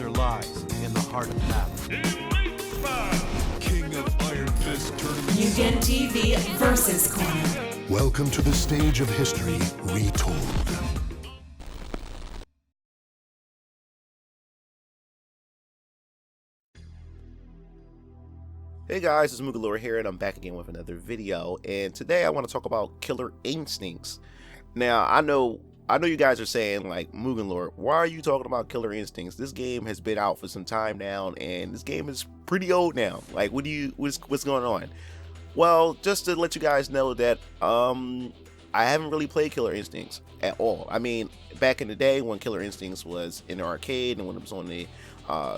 answer lies in the heart of battle. King of Iron Fist Tournament. Mugen TV versus Corner. Welcome to the stage of history retold. Hey guys, it's MugenLord here, and I'm back again with another video. And today I want to talk about Killer Instincts. Now, I know you guys are saying, like, MugenLord, why are you talking about Killer Instincts? This game has been out for some time now, and this game is pretty old now. Like, what's going on? Well, just to let you guys know that I haven't really played Killer Instincts at all. I mean, back in the day when Killer Instincts was in the arcade and when it was on the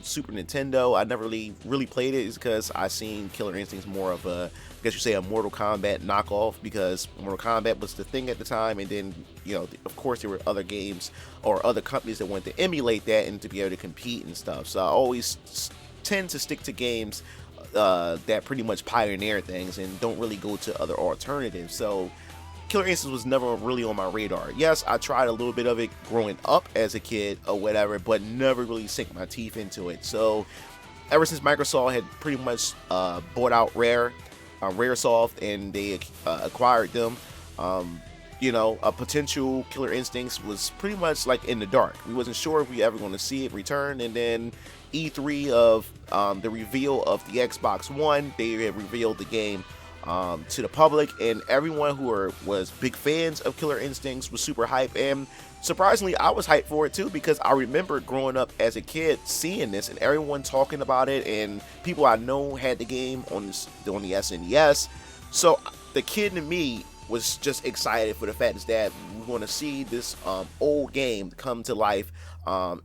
Super Nintendo, I never really played it, is because I seen Killer Instincts more of a, I guess you say, a Mortal Kombat knockoff, because Mortal Kombat was the thing at the time, and then, you know, of course there were other games or other companies that wanted to emulate that and to be able to compete and stuff. So I always tend to stick to games that pretty much pioneer things and don't really go to other alternatives. So Killer Instincts was never really on my radar. Yes, I tried a little bit of it growing up as a kid or whatever, but never really sank my teeth into it. So ever since Microsoft had pretty much bought out Raresoft, and they acquired them, you know, a potential Killer Instincts was pretty much like in the dark. We wasn't sure if we ever going to see it return. And then E3 of the reveal of the Xbox One, they had revealed the game to the public, and everyone who was big fans of Killer Instincts was super hyped. And surprisingly, I was hyped for it too, because I remember growing up as a kid seeing this and everyone talking about it, and people I know had the game on the SNES. So the kid in me was just excited for the fact that we're going to see this old game come to life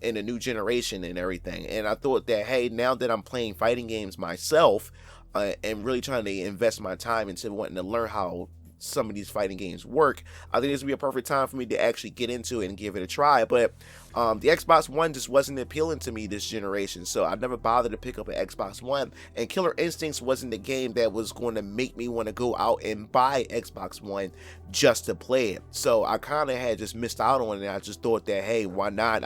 in a new generation and everything. And I thought that, hey, now that I'm playing fighting games myself, and really trying to invest my time into wanting to learn how some of these fighting games work, I think this would be a perfect time for me to actually get into it and give it a try. But the Xbox One just wasn't appealing to me this generation, so I never bothered to pick up an Xbox One. And Killer Instincts wasn't the game that was going to make me want to go out and buy Xbox One just to play it. So I kind of had just missed out on it. I just thought that, hey, why not?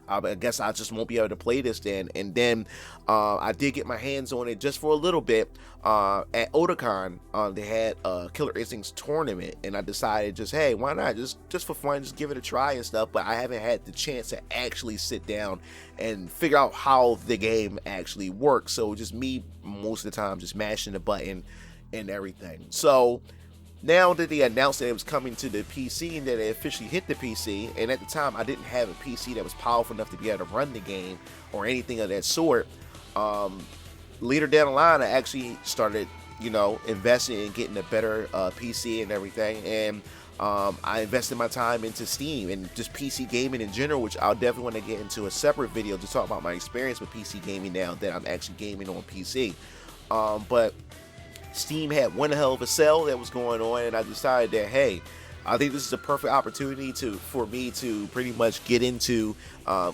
I guess I just won't be able to play this then. And then I did get my hands on it just for a little bit at Otakon. They had a Killer Instincts tournament, and I decided just, hey, why not, just for fun, just give it a try and stuff. But I haven't had the chance to actually sit down and figure out how the game actually works. So just me most of the time just mashing the button and everything. So now that they announced that it was coming to the PC and that it officially hit the PC, and at the time I didn't have a PC that was powerful enough to be able to run the game or anything of that sort, later down the line I actually started, you know, investing in getting a better PC and everything. And I invested my time into Steam and just PC gaming in general, which I'll definitely want to get into a separate video to talk about my experience with PC gaming now that I'm actually gaming on PC. But Steam had one hell of a sale that was going on, and I decided that, hey, I think this is a perfect opportunity for me to pretty much get into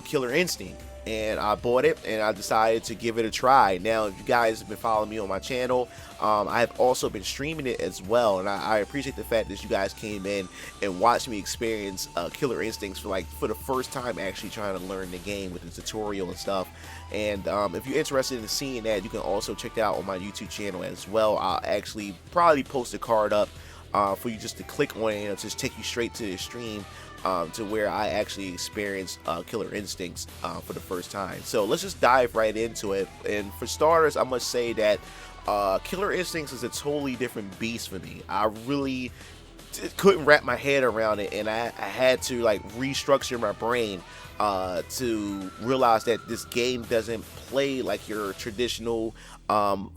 Killer Instinct. And I bought it, and I decided to give it a try. Now, if you guys have been following me on my channel, I have also been streaming it as well, and I appreciate the fact that you guys came in and watched me experience Killer Instincts for the first time, actually trying to learn the game with the tutorial and stuff. And if you're interested in seeing that, you can also check that out on my YouTube channel as well. I'll actually probably post a card up for you just to click on it, and it'll just take you straight to the stream to where I actually experienced Killer Instincts for the first time. So let's just dive right into it. And for starters, I must say that Killer Instincts is a totally different beast for me. I really couldn't wrap my head around it, and I had to like restructure my brain to realize that this game doesn't play like your traditional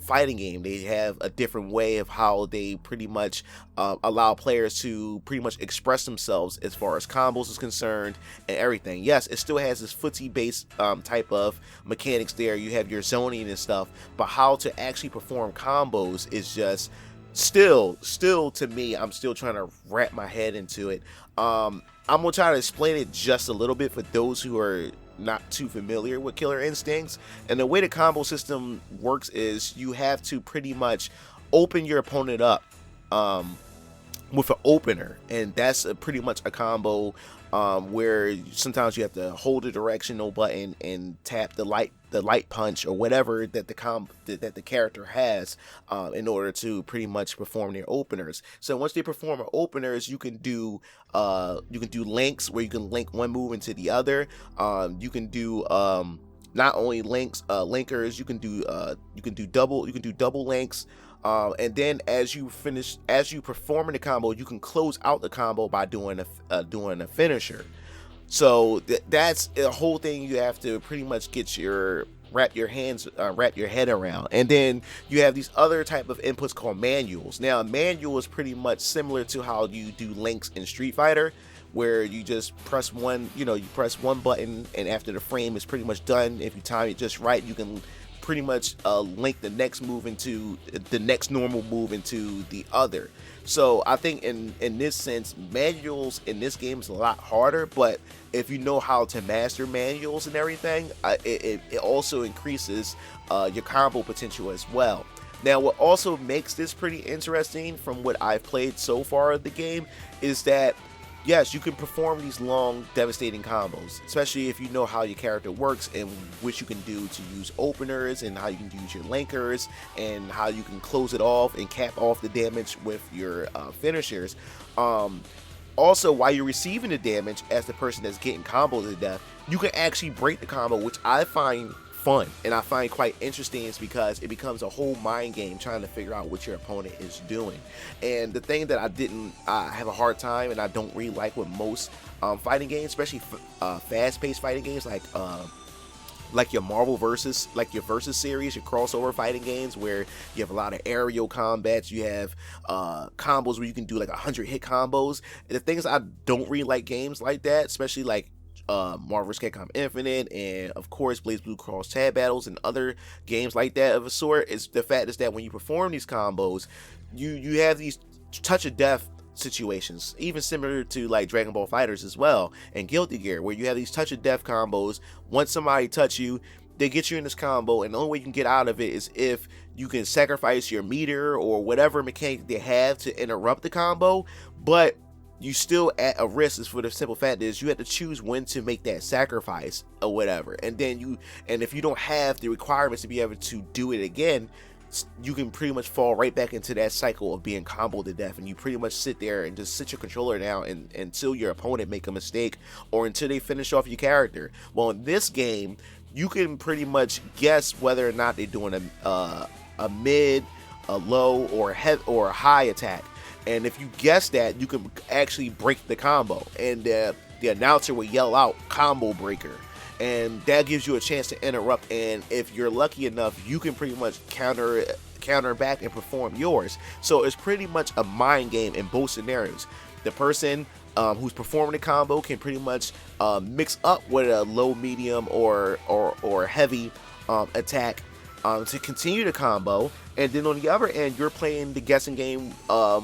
fighting game. They have a different way of how they pretty much allow players to pretty much express themselves as far as combos is concerned and everything. Yes, it still has this footsie based type of mechanics there. You have your zoning and stuff, but how to actually perform combos is just still to me, I'm still trying to wrap my head into it. I'm gonna try to explain it just a little bit for those who are not too familiar with Killer Instincts. And the way the combo system works is you have to pretty much open your opponent up with an opener, and that's pretty much a combo where sometimes you have to hold the directional button and tap the light punch or whatever that the character has in order to pretty much perform their openers. So once they perform their openers, you can do links where you can link one move into the other. You can do not only linkers, you can do double links. And then as you perform the combo, you can close out the combo by doing a finisher. So that's a whole thing you have to pretty much wrap your head around. And then you have these other type of inputs called manuals. Now, a manual is pretty much similar to how you do links in Street Fighter, where you just press one button, and after the frame is pretty much done, if you time it just right, you can pretty much link the next move into the next normal move into the other. So I think in this sense, manuals in this game is a lot harder, but if you know how to master manuals and everything, it also increases your combo potential as well. Now, what also makes this pretty interesting from what I've played so far of the game is that yes, you can perform these long, devastating combos, especially if you know how your character works and what you can do to use openers and how you can use your linkers and how you can close it off and cap off the damage with your finishers. Also, while you're receiving the damage as the person that's getting comboed to death, you can actually break the combo, which I find fun and I find quite interesting, is because it becomes a whole mind game trying to figure out what your opponent is doing. And the thing that I have a hard time and I don't really like with most fighting games, especially fast-paced fighting games like your Marvel versus series, your crossover fighting games where you have a lot of aerial combats, you have combos where you can do like 100 hit combos. And the thing is, I don't really like games like that, especially like Marvel vs. Capcom Infinite, and of course BlazBlue Cross Tag Battles and other games like that of a sort. Is the fact is that when you perform these combos, you have these touch of death situations, even similar to like Dragon Ball Fighters as well and Guilty Gear, where you have these touch of death combos. Once somebody touch you, they get you in this combo, and the only way you can get out of it is if you can sacrifice your meter or whatever mechanic they have to interrupt the combo. But you still at a risk, is for the simple fact is you have to choose when to make that sacrifice or whatever. And then if you don't have the requirements to be able to do it again, you can pretty much fall right back into that cycle of being comboed to death, and you pretty much sit there and just sit your controller down until your opponent make a mistake or until they finish off your character. Well, in this game, you can pretty much guess whether or not they're doing a mid, a low, or a high attack. And if you guess that, you can actually break the combo, and the announcer will yell out combo breaker, and that gives you a chance to interrupt. And if you're lucky enough, you can pretty much counter back and perform yours. So it's pretty much a mind game in both scenarios. The person who's performing the combo can pretty much mix up with a low, medium, or heavy attack to continue the combo. And then on the other end, you're playing the guessing game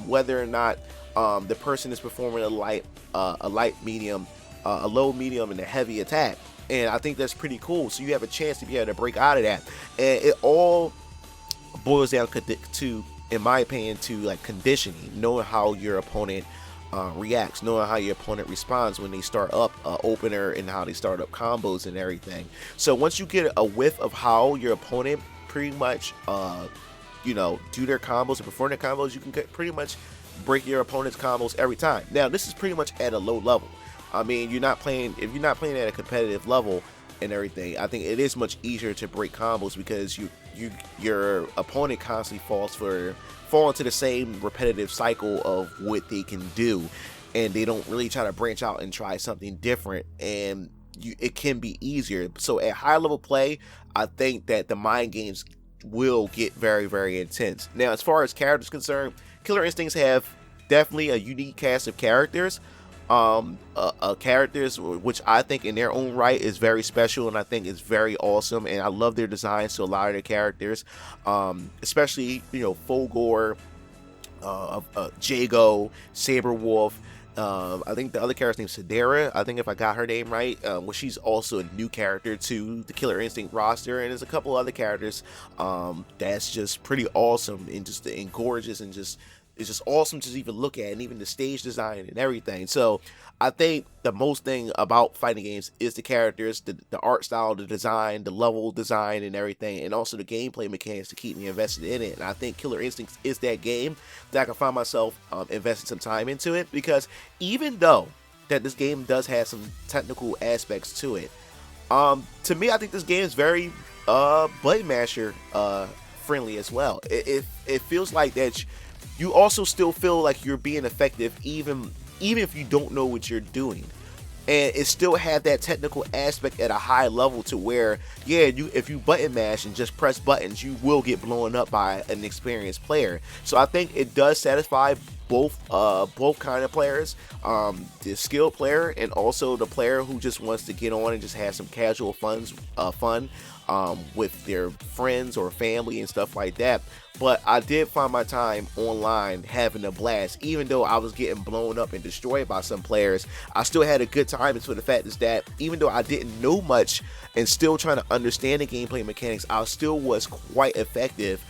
whether or not the person is performing a light, medium, a low, medium, and a heavy attack. And I think that's pretty cool. So you have a chance to be able to break out of that. And it all boils down to, in my opinion, to like conditioning, knowing how your opponent reacts, knowing how your opponent responds when they start up opener and how they start up combos and everything. So once you get a whiff of how your opponent pretty much do their combos and perform their combos, you can pretty much break your opponent's combos every time. Now, this is pretty much at a low level. I mean, if you're not playing at a competitive level and everything, I think it is much easier to break combos because your opponent constantly fall into the same repetitive cycle of what they can do, and they don't really try to branch out and try something different, and it can be easier. So at high level play, I think that the mind games will get very, very intense. Now, as far as characters concerned, Killer Instincts have definitely a unique cast of characters. Characters which I think in their own right is very special, and I think it's very awesome, and I love their designs to a lot of their characters, especially Fulgore, Jago, Saberwolf. I think the other character's named Sedera, I think, if I got her name right. Well, she's also a new character to the Killer Instinct roster, and there's a couple other characters that's just pretty awesome and gorgeous, and just just awesome to even look at, and even the stage design and everything. So I think the most thing about fighting games is the characters, the art style, the design, the level design and everything, and also the gameplay mechanics to keep me invested in it. And I think Killer Instincts is that game that I can find myself investing some time into it, because even though that this game does have some technical aspects to it, to me, I think this game is very button masher friendly as well. It feels like that you also still feel like you're being effective even if you don't know what you're doing, and it still have that technical aspect at a high level to where, yeah, if you button mash and just press buttons, you will get blown up by an experienced player. So I think it does satisfy both kind of players, the skilled player and also the player who just wants to get on and just have some casual fun with their friends or family and stuff like that. But I did find my time online having a blast. Even though I was getting blown up and destroyed by some players, I still had a good time. And so the fact is that even though I didn't know much and still trying to understand the gameplay mechanics, I still was quite effective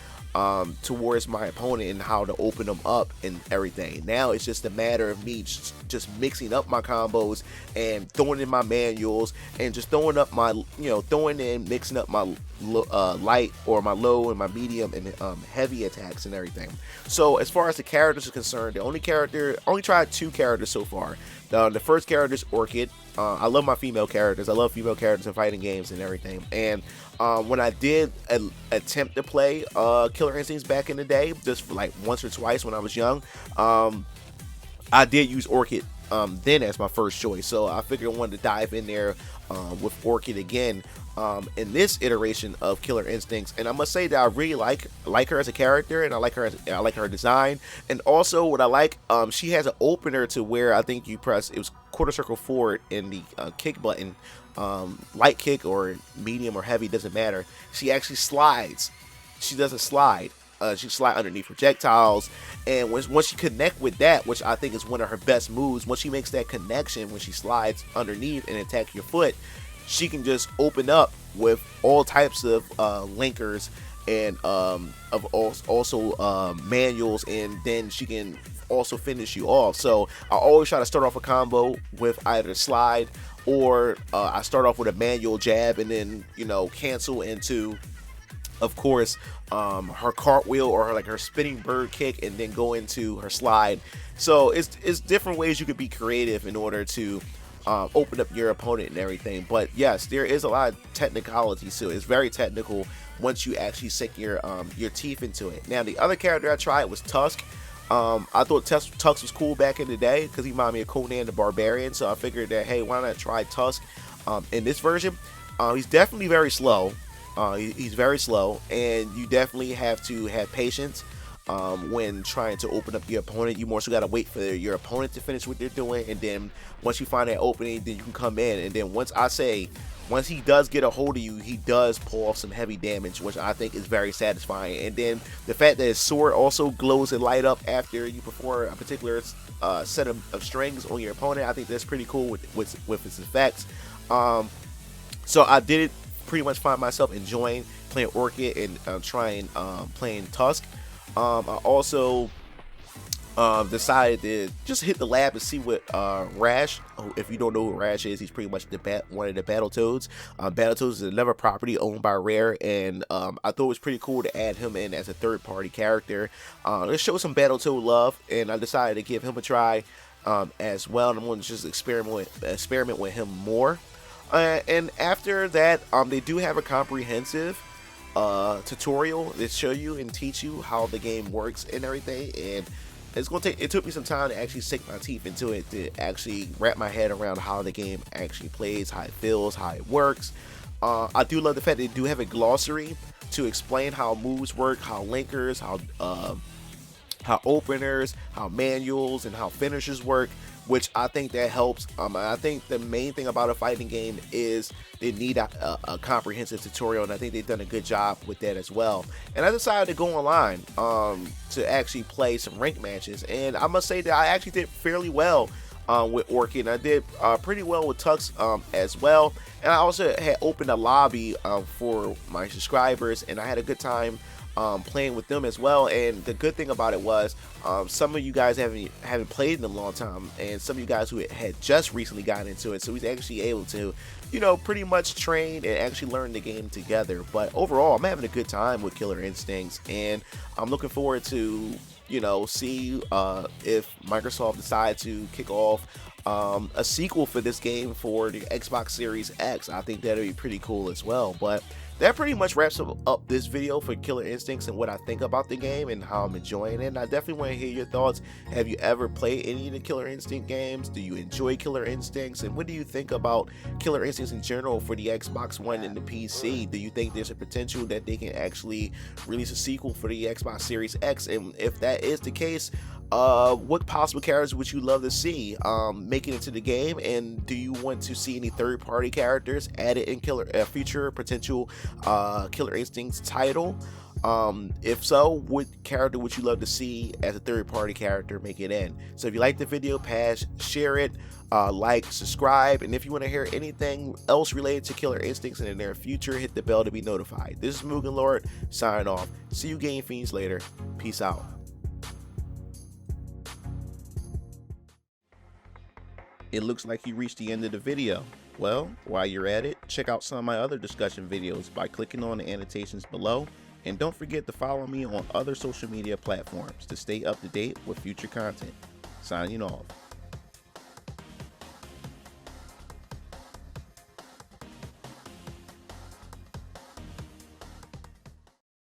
towards my opponent and how to open them up and everything. Now it's just a matter of me just mixing up my combos and throwing in my manuals and just throwing up my, mixing up my light or my low and my medium and heavy attacks and everything. So as far as the characters are concerned, only tried 2 characters so far. The first character is Orchid. I love my female characters. I love female characters in fighting games and everything. And when I did attempt to play Killer Instincts back in the day, just for like once or twice when I was young, I did use Orchid then as my first choice. So I figured I wanted to dive in there with Orchid again in this iteration of Killer Instincts. And I must say that I really like her as a character, and I like her design. And also what I like, she has an opener to where I think you press, it was quarter circle forward in the kick button, light kick or medium or heavy, doesn't matter. She actually slides. She does a slide. She slide underneath projectiles, and once you connect with that, which I think is one of her best moves, once she makes that connection when she slides underneath and attack your foot, she can just open up with all types of linkers and also manuals, and then she can also finish you off. So I always try to start off a combo with either slide or I start off with a manual jab and then cancel into, of course, her cartwheel or her spinning bird kick, and then go into her slide. So it's different ways you could be creative in order to open up your opponent and everything. But yes, there is a lot of technicality, so it's very technical once you actually sink your teeth into it. Now the other character I tried was Tusk. I thought Tusk was cool back in the day because he reminded me of Conan the Barbarian, so I figured that, hey, why not try Tusk in this version. He's definitely very slow. He's very slow, and you definitely have to have patience when trying to open up your opponent. You more so got to wait for your opponent to finish what they're doing, and then once you find that opening, then you can come in. And then once he does get a hold of you, he does pull off some heavy damage, which I think is very satisfying. And then the fact that his sword also glows and light up after you perform a particular set of strings on your opponent, I think that's pretty cool with its effects. So I did pretty much find myself enjoying playing Orchid and trying playing Tusk. I also decided to just hit the lab and see what Rash. If you don't know who Rash is, he's pretty much one of the Battletoads. Battletoads is another property owned by Rare, and I thought it was pretty cool to add him in as a third-party character. Let's show some Battletoad love, and I decided to give him a try as well. And I'm going to just experiment with him more. And after that, they do have a comprehensive tutorial that show you and teach you how the game works and everything. And it took me some time to actually sink my teeth into it, to actually wrap my head around how the game actually plays, how it feels, how it works. I do love the fact that they do have a glossary to explain how moves work, how linkers, how openers, how manuals, and how finishers work, which I think that helps. I think the main thing about a fighting game is they need a comprehensive tutorial, and I think they've done a good job with that as well. And I decided to go online to actually play some ranked matches, and I must say that I actually did fairly well with Orchid, and I did pretty well with Tusk as well. And I also had opened a lobby for my subscribers, and I had a good time playing with them as well. And the good thing about it was some of you guys haven't played in a long time, and some of you guys who had just recently gotten into it, so he's actually able to, you know, pretty much train and actually learn the game together. But overall, I'm having a good time with Killer Instincts, and I'm looking forward to, you know, see if Microsoft decides to kick off a sequel for this game for the Xbox Series X. I think that'll be pretty cool as well. But that pretty much wraps up this video for Killer Instincts and what I think about the game and how I'm enjoying it. And I definitely want to hear your thoughts. Have you ever played any of the Killer Instinct games? Do you enjoy Killer Instincts? And what do you think about Killer Instincts in general for the Xbox One and the PC? Do you think there's a potential that they can actually release a sequel for the Xbox Series X? And if that is the case, what possible characters would you love to see making it to the game? And do you want to see any third-party characters added in future potential Killer Instincts title? If so, what character would you love to see as a third-party character make it in? So if you like the video, share it, like, subscribe, and if you want to hear anything else related to Killer Instincts in the near future, hit the bell to be notified. This is MugenLord signing off. See you Game Fiends later. Peace out. It looks like you reached the end of the video. Well, while you're at it, check out some of my other discussion videos by clicking on the annotations below, and don't forget to follow me on other social media platforms to stay up to date with future content. Signing off.